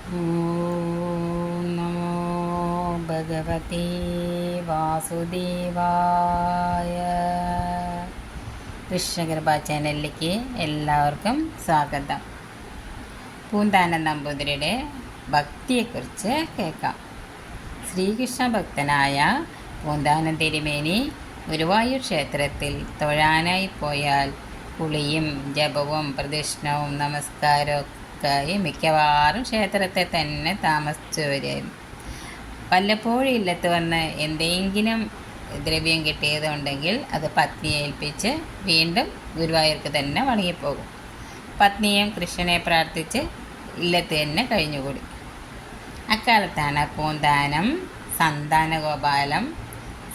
ഓം നമോ ഭഗവതേ വാസുദേവായ. കൃഷ്ണകൃപ ചാനലിലേക്ക് എല്ലാവർക്കും സ്വാഗതം. പൂന്താനം നമ്പൂതിരിയുടെ ഭക്തിയെക്കുറിച്ച് കേൾക്കാം. ശ്രീകൃഷ്ണ ഭക്തനായ പൂന്താനം തിരുമേനി ഗുരുവായൂർ ക്ഷേത്രത്തിൽ തൊഴാനായി പോയാൽ കുളിയും ജപവും പ്രദക്ഷിണവും നമസ്കാരവും മിക്കവാറും ക്ഷേത്രത്തെ തന്നെ താമസിച്ചു വരികയായിരുന്നു. വല്ലപ്പോഴും ഇല്ലത്ത് വന്ന് എന്തെങ്കിലും ദ്രവ്യം കിട്ടിയതുണ്ടെങ്കിൽ അത് പത്നിയെ ഏൽപ്പിച്ച് വീണ്ടും ഗുരുവായൂർക്ക് തന്നെ മടങ്ങിപ്പോകും. പത്നിയും കൃഷ്ണനെ പ്രാർത്ഥിച്ച് ഇല്ലത്ത് തന്നെ കഴിഞ്ഞുകൂടി. അക്കാലത്താണ് പൂന്താനം സന്താനഗോപാലം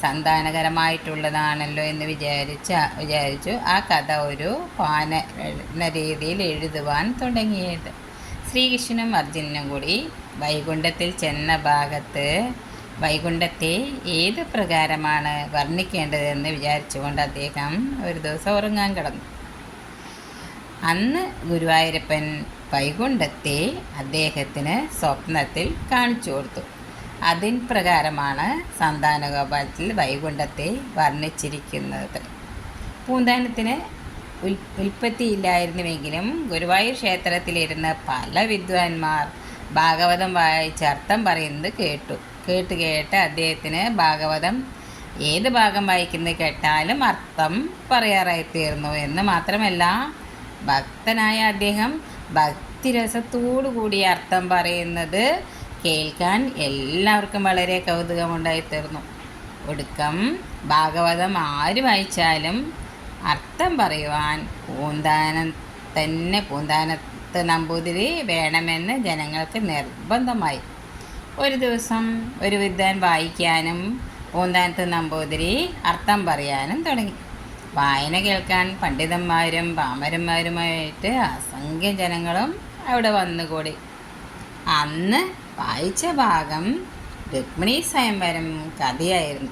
സന്താനകരമായിട്ടുള്ളതാണല്ലോ എന്ന് വിചാരിച്ചു ആ കഥ ഒരു പാന രീതിയിൽ എഴുതുവാൻ തുടങ്ങിയത്. ശ്രീകൃഷ്ണനും അർജുനനും കൂടി വൈകുണ്ഠത്തിൽ ചെന്ന ഭാഗത്ത് വൈകുണ്ഠത്തെ ഏത് പ്രകാരമാണ് വർണ്ണിക്കേണ്ടതെന്ന് വിചാരിച്ചുകൊണ്ട് അദ്ദേഹം ഒരു ദിവസം ഉറങ്ങാൻ കിടന്നു. അന്ന് ഗുരുവായൂരപ്പൻ വൈകുണ്ഠത്തെ അദ്ദേഹത്തിന് സ്വപ്നത്തിൽ കാണിച്ചു കൊടുത്തു. അതിൻ പ്രകാരമാണ് സന്താനഗോപാലത്തിൽ വൈകുണ്ഠത്തെ വർണ്ണിച്ചിരിക്കുന്നത്. പൂന്താനത്തിന് ഉൽപ്പത്തിയില്ലായിരുന്നുവെങ്കിലും ഗുരുവായൂർ ക്ഷേത്രത്തിലിരുന്ന് പല വിദ്വാൻമാർ ഭാഗവതം വായിച്ച് അർത്ഥം പറയുന്നത് കേട്ട് അദ്ദേഹത്തിന് ഭാഗവതം ഏത് ഭാഗം വായിക്കുന്നത് കേട്ടാലും അർത്ഥം പറയാറായി തീർന്നു എന്ന് മാത്രമല്ല, ഭക്തനായ അദ്ദേഹം ഭക്തിരസത്തോടു കൂടി അർത്ഥം പറയുന്നത് കേൾക്കാൻ എല്ലാവർക്കും വളരെ കൗതുകമുണ്ടായിത്തീർന്നു. ഒടുക്കം ഭാഗവതം ആര് വായിച്ചാലും അർത്ഥം പറയുവാൻ പൂന്താനത്ത് നമ്പൂതിരി വേണമെന്ന് ജനങ്ങൾക്ക് നിർബന്ധമായി. ഒരു ദിവസം ഒരു വിദ്വാൻ വായിക്കാനും പൂന്താനത്ത് നമ്പൂതിരി അർത്ഥം പറയാനും തുടങ്ങി. വായന കേൾക്കാൻ പണ്ഡിതന്മാരും പാമരന്മാരുമായിട്ട് അസംഖ്യം ജനങ്ങളും അവിടെ വന്നുകൂടി. അന്ന് വായിച്ച ഭാഗം രുക്മിണി സ്വയംവരം കഥയായിരുന്നു.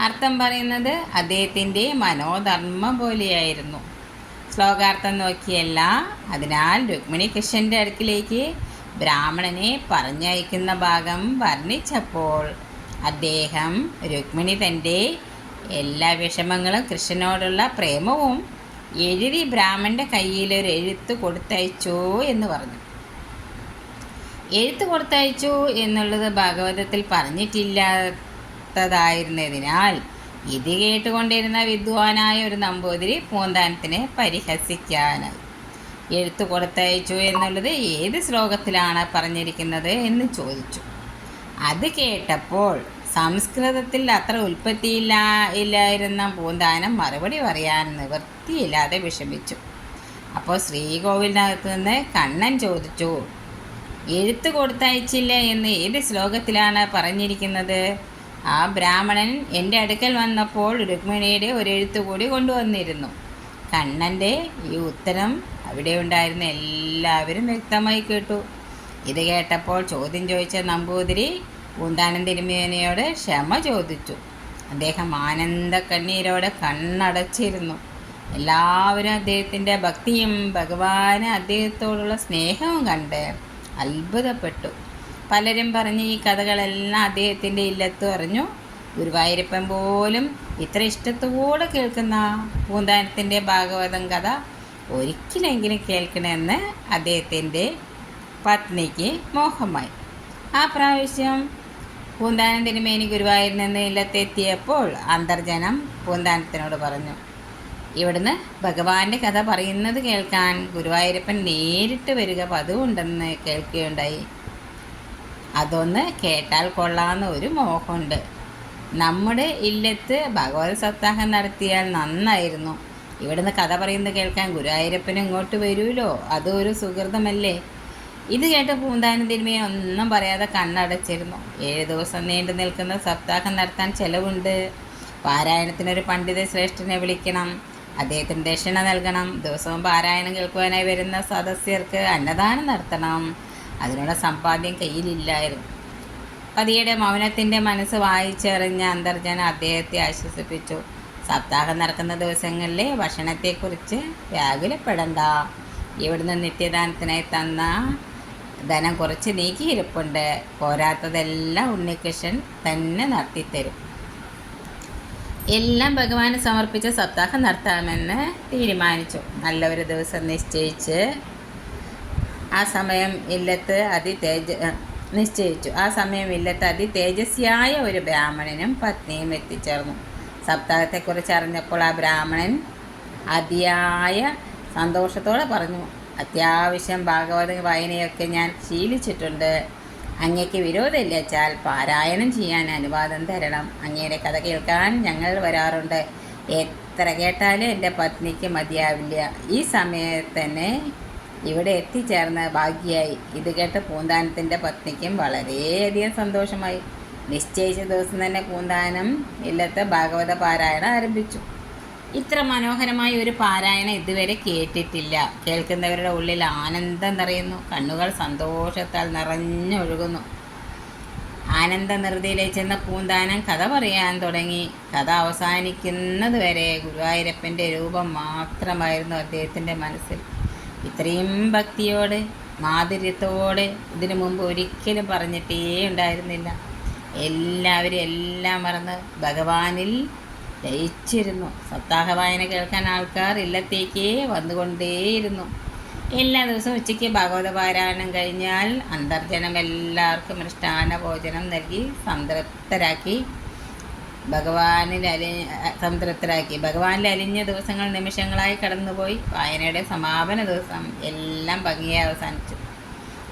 അർത്ഥം പറയുന്നത് അദ്ദേഹത്തിൻ്റെ മനോധർമ്മം പോലെയായിരുന്നു. ശ്ലോകാർത്ഥം നോക്കിയല്ല. അതിനാൽ രുക്മിണി കൃഷ്ണൻ്റെ അടുക്കിലേക്ക് ബ്രാഹ്മണനെ പറഞ്ഞയക്കുന്ന ഭാഗം വർണ്ണിച്ചപ്പോൾ അദ്ദേഹം രുക്മിണി തൻ്റെ എല്ലാ വിഷമങ്ങളും കൃഷ്ണനോടുള്ള പ്രേമവും എഴുതി ബ്രാഹ്മണൻ്റെ കയ്യിലൊരു എഴുത്ത് കൊടുത്തയച്ചു എന്ന് പറഞ്ഞു. എഴുത്ത് കൊടുത്തയച്ചു എന്നുള്ളത് ഭാഗവതത്തിൽ പറഞ്ഞിട്ടില്ലാത്തതായിരുന്നതിനാൽ ഇത് കേട്ടുകൊണ്ടിരുന്ന വിദ്വാനായ ഒരു നമ്പൂതിരി പൂന്താനത്തിനെ പരിഹസിക്കാനായി. എഴുത്ത് കൊടുത്തയച്ചു എന്നുള്ളത് ഏത് ശ്ലോകത്തിലാണ് പറഞ്ഞിരിക്കുന്നത് എന്ന് ചോദിച്ചു. അത് കേട്ടപ്പോൾ സംസ്കൃതത്തിൽ അത്ര ഇല്ലായിരുന്ന പൂന്താനം മറുപടി പറയാൻ നിവൃത്തിയില്ലാതെ വിഷമിച്ചു. അപ്പോൾ ശ്രീകോവിലിനകത്ത് നിന്ന് കണ്ണൻ ചോദിച്ചു, എഴുത്ത് കൊടുത്തയച്ചില്ല എന്ന് ഏത് ശ്ലോകത്തിലാണ് പറഞ്ഞിരിക്കുന്നത്? ആ ബ്രാഹ്മണൻ എൻ്റെ അടുക്കൽ വന്നപ്പോൾ രുക്മിണിയുടെ ഒരു എഴുത്ത് കൂടി കൊണ്ടുവന്നിരുന്നു. കണ്ണൻ്റെ ഈ ഉത്തരം അവിടെ ഉണ്ടായിരുന്ന എല്ലാവരും വ്യക്തമായി കേട്ടു. ഇത് കേട്ടപ്പോൾ ചോദ്യം ചോദിച്ച നമ്പൂതിരി പൂന്താനം തിരുമേനിയോട് ക്ഷമ ചോദിച്ചു. അദ്ദേഹം ആനന്ദ കണ്ണീരോടെ കണ്ണടച്ചിരുന്നു. എല്ലാവരും അദ്ദേഹത്തിൻ്റെ ഭക്തിയും ഭഗവാന് അദ്ദേഹത്തോടുള്ള സ്നേഹവും കണ്ട് അത്ഭുതപ്പെട്ടു. പലരും പറഞ്ഞ് ഈ കഥകളെല്ലാം അദ്ദേഹത്തിൻ്റെ ഇല്ലത്ത് അറിഞ്ഞു. ഗുരുവായൂരപ്പൻ പോലും ഇത്ര ഇഷ്ടത്തോടെ കേൾക്കുന്ന പൂന്താനത്തിൻ്റെ ഭാഗവതം കഥ ഒരിക്കലെങ്കിലും കേൾക്കണമെന്ന് അദ്ദേഹത്തിൻ്റെ പത്നിക്ക് മോഹമായി. ആ പ്രാവശ്യം പൂന്താനം തിരുമേനി ഗുരുവായൂരിൽ നിന്ന് ഇല്ലത്തെത്തിയപ്പോൾ അന്തർജനം പൂന്താനത്തിനോട് പറഞ്ഞു, ഇവിടുന്ന് ഭഗവാന്റെ കഥ പറയുന്നത് കേൾക്കാൻ ഗുരുവായൂരപ്പൻ നേരിട്ട് വരിക പതിവുണ്ടെന്ന് കേൾക്കുകയുണ്ടായി. അതൊന്ന് കേട്ടാൽ കൊള്ളാമെന്ന് ഒരു മോഹമുണ്ട്. നമ്മുടെ ഇല്ലത്ത് ഭഗവത് സപ്താഹം നടത്തിയാൽ നന്നായിരുന്നു. ഇവിടുന്ന് കഥ പറയുന്നത് കേൾക്കാൻ ഗുരുവായൂരപ്പൻ ഇങ്ങോട്ട് വരുമല്ലോ, അതൊരു സുഹൃതമല്ലേ. ഇത് കേട്ട പൂന്താനം തിരുമേനി ഒന്നും പറയാതെ കണ്ണടച്ചിരുന്നു. 7 ദിവസം നീണ്ടു നിൽക്കുന്ന സപ്താഹം നടത്താൻ ചെലവുണ്ട്. പാരായണത്തിനൊരു പണ്ഡിത ശ്രേഷ്ഠനെ വിളിക്കണം, അദ്ദേഹത്തിന് ദക്ഷിണ നൽകണം, ദിവസവും പാരായണം കേൾക്കുവാനായി വരുന്ന സദസ്യർക്ക് അന്നദാനം നടത്തണം. അതിനുള്ള സമ്പാദ്യം കയ്യിലില്ലായിരുന്നു. പതിയുടെ മൗനത്തിൻ്റെ മനസ്സ് വായിച്ചെറിഞ്ഞ അന്തർജന അദ്ദേഹത്തെ ആശ്വസിപ്പിച്ചു. സപ്താഹം നടക്കുന്ന ദിവസങ്ങളിലെ ഭക്ഷണത്തെക്കുറിച്ച് വ്യാകുലപ്പെടണ്ട. ഇവിടുന്ന് നിത്യദാനത്തിനായി തന്ന ധനം കുറച്ച് നീക്കിയിരിപ്പുണ്ട്, പോരാത്തതെല്ലാം ഉണ്ണികൃഷ്ണൻ തന്നെ നടത്തിത്തരും. എല്ലാം ഭഗവാന് സമർപ്പിച്ച സപ്താഹം നടത്താമെന്ന് തീരുമാനിച്ചു. നല്ല ഒരു ദിവസം നിശ്ചയിച്ച് ആ സമയം ഇല്ലത്ത് അതിതേജസ്വിയായ ഒരു ബ്രാഹ്മണനും പത്നിയും എത്തിച്ചേർന്നു. സപ്താഹത്തെക്കുറിച്ച് അറിഞ്ഞപ്പോൾ ആ ബ്രാഹ്മണൻ അതിയായ സന്തോഷത്തോടെ പറഞ്ഞു, അത്യാവശ്യം ഭാഗവത വായനയൊക്കെ ഞാൻ ശീലിച്ചിട്ടുണ്ട്. അങ്ങയ്ക്ക് വിരോധമില്ല വെച്ചാൽ പാരായണം ചെയ്യാൻ അനുവാദം തരണം. അങ്ങയുടെ കഥ കേൾക്കാൻ ഞങ്ങൾ വരാറുണ്ട്. എത്ര കേട്ടാലും എൻ്റെ പത്നിക്ക് മതിയാവില്ല. ഈ സമയത്ത് തന്നെ ഇവിടെ എത്തിച്ചേർന്ന ഭാഗ്യമായി. ഇത് കേട്ട് പൂന്താനത്തിൻ്റെ പത്നിക്കും വളരെയധികം സന്തോഷമായി. നിശ്ചയിച്ച ദിവസം തന്നെ പൂന്താനം ഇല്ലത്തെ ഭാഗവത പാരായണം ആരംഭിച്ചു. ഇത്ര മനോഹരമായ ഒരു പാരായണം ഇതുവരെ കേട്ടിട്ടില്ല. കേൾക്കുന്നവരുടെ ഉള്ളിൽ ആനന്ദം നിറയുന്നു, കണ്ണുകൾ സന്തോഷത്താൽ നിറഞ്ഞൊഴുകുന്നു. ആനന്ദനിർവൃതിയിലേക്ക് ചെന്ന പൂന്താനം കഥ പറയാൻ തുടങ്ങി. കഥ അവസാനിക്കുന്നത് വരെ ഗുരുവായൂരപ്പൻ്റെ രൂപം മാത്രമായിരുന്നു അദ്ദേഹത്തിൻ്റെ മനസ്സിൽ. ഇത്രയും ഭക്തിയോടെ മാധുര്യത്തോടെ ഇതിനു മുമ്പ് ഒരിക്കലും പറഞ്ഞിട്ടേ ഉണ്ടായിരുന്നില്ല. എല്ലാവരും എല്ലാം മറന്ന് ഭഗവാനിൽ ലയിച്ചിരുന്നു. സപ്താഹ വായന കേൾക്കാൻ ആൾക്കാർ ഇല്ലത്തേക്ക് വന്നുകൊണ്ടേയിരുന്നു. എല്ലാ ദിവസവും ഉച്ചയ്ക്ക് ഭാഗവത പാരായണം കഴിഞ്ഞാൽ അന്തർജനം എല്ലാവർക്കും മൃഷ്ടാന ഭോജനം നൽകി സംതൃപ്തരാക്കി. ഭഗവാനിൽ അലിഞ്ഞ ദിവസങ്ങൾ നിമിഷങ്ങളായി കടന്നുപോയി. വായനയുടെ സമാപന ദിവസം എല്ലാം ഭംഗിയായി അവസാനിച്ചു.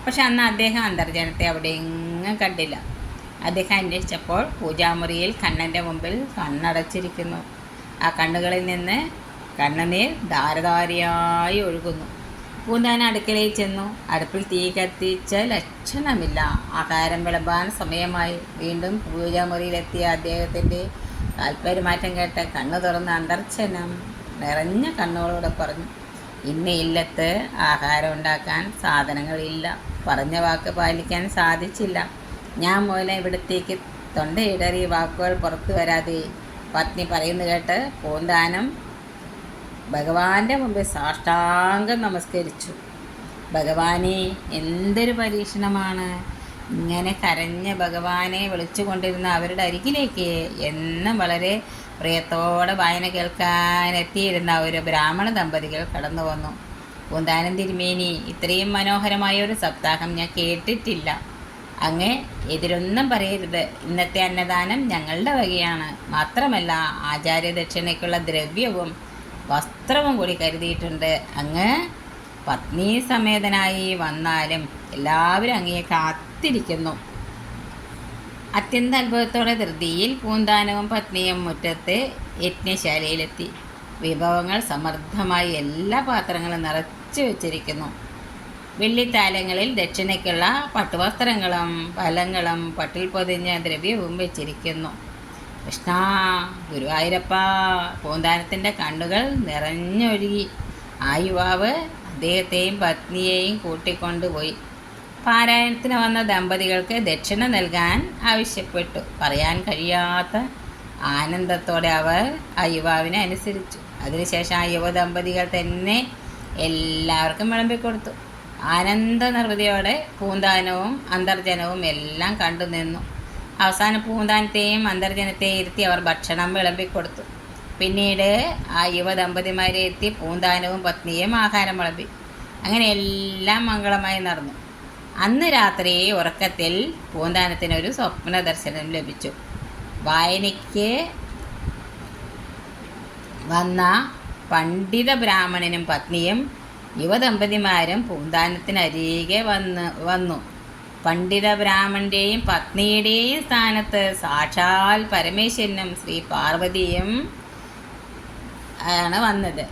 പക്ഷെ അന്ന് അദ്ദേഹം അന്തർജനത്തെ അവിടെ എങ്ങും കണ്ടില്ല. അദ്ദേഹം അന്വേഷിച്ചപ്പോൾ പൂജാമുറിയിൽ കണ്ണൻ്റെ മുമ്പിൽ കണ്ണടച്ചിരിക്കുന്നു. ആ കണ്ണുകളിൽ നിന്ന് കണ്ണുനീർ ധാരധാരയായി ഒഴുകുന്നു. പൂന്താനം അടുക്കളയിൽ ചെന്നു. അടുപ്പിൽ തീ കത്തിച്ച ലക്ഷണമില്ല. ആഹാരം വിളമ്പാൻ സമയമായി. വീണ്ടും പൂജാമുറിയിലെത്തിയ അദ്ദേഹത്തിൻ്റെ താൽപര്യമാറ്റം കേട്ട് കണ്ണു തുറന്ന് അന്തർജനം നിറഞ്ഞ കണ്ണുകളോടെ പറഞ്ഞു, ഇന്ന് ഇല്ലത്ത് ആഹാരം ഉണ്ടാക്കാൻ സാധനങ്ങളില്ല. പറഞ്ഞ വാക്ക് പാലിക്കാൻ സാധിച്ചില്ല. ഞാൻ മൂലം ഇവിടത്തേക്ക് തൊണ്ടയിടറി വാക്കുകൾ പുറത്തു വരാതെ പത്നി പറയുന്നു കേട്ട് പൂന്താനം ഭഗവാന്റെ മുമ്പിൽ സാഷ്ടാംഗം നമസ്കരിച്ചു. ഭഗവാനെ, എന്തൊരു പരീക്ഷണമാണ്! ഇങ്ങനെ കരഞ്ഞ ഭഗവാനെ വിളിച്ചു കൊണ്ടിരുന്ന അവരുടെ അരികിലേക്ക് എന്നും വളരെ പ്രിയത്തോടെ വായന കേൾക്കാനെത്തിയിരുന്ന ഒരു ബ്രാഹ്മണ ദമ്പതികൾ കടന്നു വന്നു. പൂന്താനം തിരുമേനി, ഇത്രയും മനോഹരമായ ഒരു സപ്താഹം ഞാൻ കേട്ടിട്ടില്ല. അങ്ങ് എതിരൊന്നും പറയരുത്. ഇന്നത്തെ അന്നദാനം ഞങ്ങളുടെ വകയാണ്. മാത്രമല്ല ആചാര്യദക്ഷിണയ്ക്കുള്ള ദ്രവ്യവും വസ്ത്രവും കൂടി കരുതിയിട്ടുണ്ട്. അങ്ങ് പത്നി സമേതനായി വന്നാലും എല്ലാവരും അങ്ങയെ കാത്തിരിക്കുന്നു. അത്യന്ത അത്ഭുതത്തോടെ ധൃതിയിൽ പൂന്താനവും പത്നിയും മുറ്റത്ത് യജ്ഞശാലയിലെത്തി. വിഭവങ്ങൾ സമൃദ്ധമായി എല്ലാ പാത്രങ്ങളും നിറച്ചു വച്ചിരിക്കുന്നു. വെള്ളിത്താലങ്ങളിൽ ദക്ഷിണയ്ക്കുള്ള പട്ടുവസ്ത്രങ്ങളും ഫലങ്ങളും പട്ടിൽ പൊതിഞ്ഞ ദ്രവ്യവും വെച്ചിരിക്കുന്നു. കൃഷ്ണ, ഗുരുവായൂരപ്പ! പൂന്താനത്തിൻ്റെ കണ്ണുകൾ നിറഞ്ഞൊഴുകി. ആ യുവാവ് അദ്ദേഹത്തെയും പത്നിയെയും കൂട്ടിക്കൊണ്ടുപോയി. പാരായണത്തിന് വന്ന ദമ്പതികൾക്ക് ദക്ഷിണ നൽകാൻ ആവശ്യപ്പെട്ടു. പറയാൻ കഴിയാത്ത ആനന്ദത്തോടെ അവർ ആ യുവാവിനെ അനുസരിച്ചു. അതിനുശേഷം ആ യുവ ദമ്പതികൾ തന്നെ എല്ലാവർക്കും വിളമ്പിക്കൊടുത്തു. ആനന്ദ നിർവൃതിയോടെ പൂന്താനവും അന്തർജനവും എല്ലാം കണ്ടു നിന്നു. അവസാനം പൂന്താനത്തെയും അന്തർജനത്തെയും ഇരുത്തി അവർ ഭക്ഷണം വിളമ്പിക്കൊടുത്തു. പിന്നീട് ആ യുവ ദമ്പതിമാരെ എത്തി പൂന്താനവും പത്നിയും ആഹാരം വിളമ്പി. അങ്ങനെ എല്ലാം മംഗളമായി നടന്നു. അന്ന് രാത്രി ഉറക്കത്തിൽ പൂന്താനത്തിനൊരു സ്വപ്ന ദർശനം ലഭിച്ചു. വായനയ്ക്ക് വന്ന പണ്ഡിത ബ്രാഹ്മണനും പത്നിയും യുവദമ്പതിമാരും പൂന്താനത്തിനരികെ വന്നു. പണ്ഡിത ബ്രാഹ്മണൻ്റെയും പത്നിയുടെയും സ്ഥാനത്ത് സാക്ഷാൽ പരമേശ്വരനും ശ്രീ പാർവതിയും ആണ് വന്നത്.